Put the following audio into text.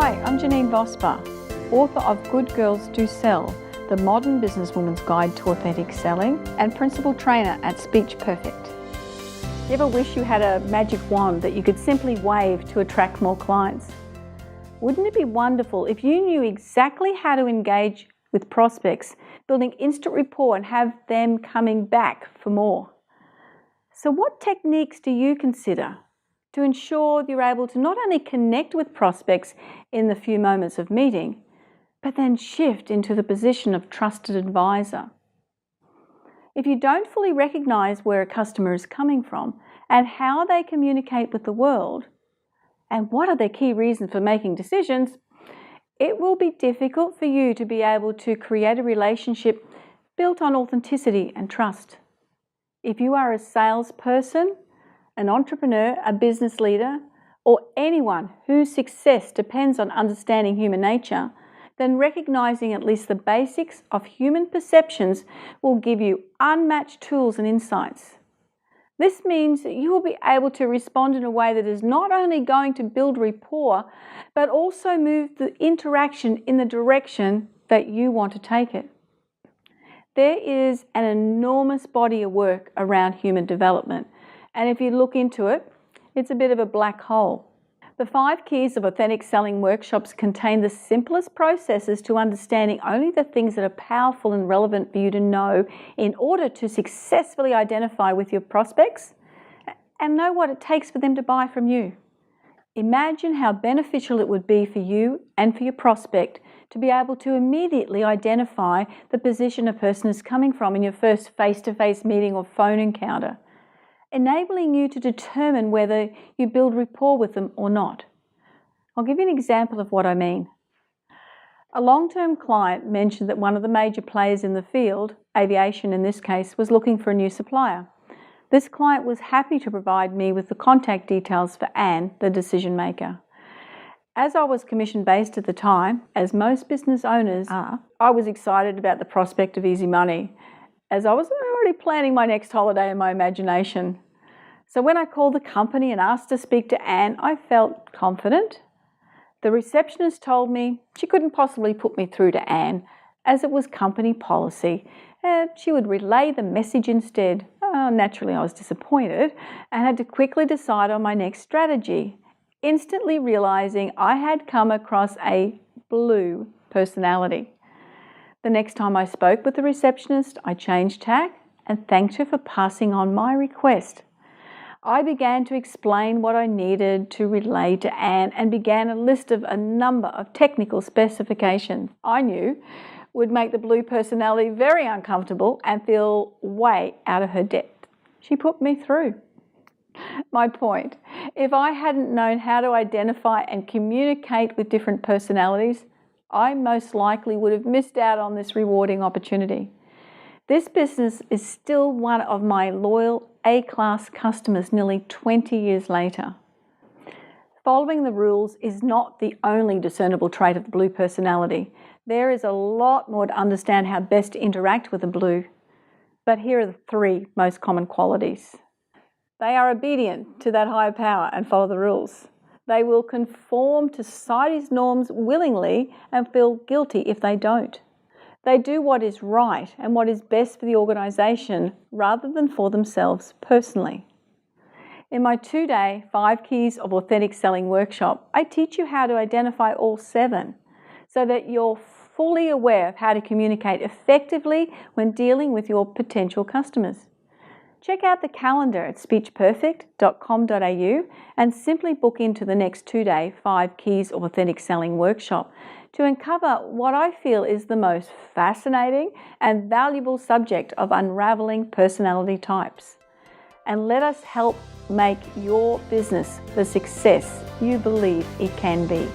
Hi, I'm Janeen Vosper, author of Good Girls Do Sell, the modern businesswoman's guide to authentic selling, and principal trainer at Speech Perfect. You ever wish you had a magic wand that you could simply wave to attract more clients? Wouldn't it be wonderful if you knew exactly how to engage with prospects, building instant rapport and have them coming back for more? So what techniques do you consider to ensure you're able to not only connect with prospects in the few moments of meeting, but then shift into the position of trusted advisor? If you don't fully recognize where a customer is coming from and how they communicate with the world, and what are their key reasons for making decisions, it will be difficult for you to be able to create a relationship built on authenticity and trust. If you are a salesperson, an entrepreneur, a business leader, or anyone whose success depends on understanding human nature, then recognizing at least the basics of human perceptions will give you unmatched tools and insights. This means that you will be able to respond in a way that is not only going to build rapport, but also move the interaction in the direction that you want to take it. There is an enormous body of work around human development, and if you look into it, it's a bit of a black hole. The 5 keys of authentic selling workshops contain the simplest processes to understanding only the things that are powerful and relevant for you to know in order to successfully identify with your prospects and know what it takes for them to buy from you. Imagine how beneficial it would be for you and for your prospect to be able to immediately identify the position a person is coming from in your first face-to-face meeting or phone encounter, enabling you to determine whether you build rapport with them or not. I'll give you an example of what I mean. A long-term client mentioned that one of the major players in the field, aviation in this case, was looking for a new supplier. This client was happy to provide me with the contact details for Anne, the decision maker. As I was commission-based at the time, as most business owners are, I was excited about the prospect of easy money, as I was already planning my next holiday in my imagination. So when I called the company and asked to speak to Anne, I felt confident. The receptionist told me she couldn't possibly put me through to Anne, as it was company policy. She would relay the message instead. Naturally, I was disappointed and had to quickly decide on my next strategy, instantly realizing I had come across a blue personality. The next time I spoke with the receptionist, I changed tack and thanked her for passing on my request. I began to explain what I needed to relay to Anne and began a list of a number of technical specifications I knew would make the blue personality very uncomfortable and feel way out of her depth. She put me through. My point, if I hadn't known how to identify and communicate with different personalities, I most likely would have missed out on this rewarding opportunity. This business is still one of my loyal A-class customers nearly 20 years later. Following the rules is not the only discernible trait of the blue personality. There is a lot more to understand how best to interact with a blue. But here are the 3 most common qualities. They are obedient to that higher power and follow the rules. They will conform to society's norms willingly and feel guilty if they don't. They do what is right and what is best for the organisation rather than for themselves personally. In my 2-day 5 Keys of Authentic Selling workshop, I teach you how to identify all 7 so that you're fully aware of how to communicate effectively when dealing with your potential customers. Check out the calendar at speechperfect.com.au and simply book into the next 2-day 5 Keys of Authentic Selling workshop to uncover what I feel is the most fascinating and valuable subject of unraveling personality types. And let us help make your business the success you believe it can be.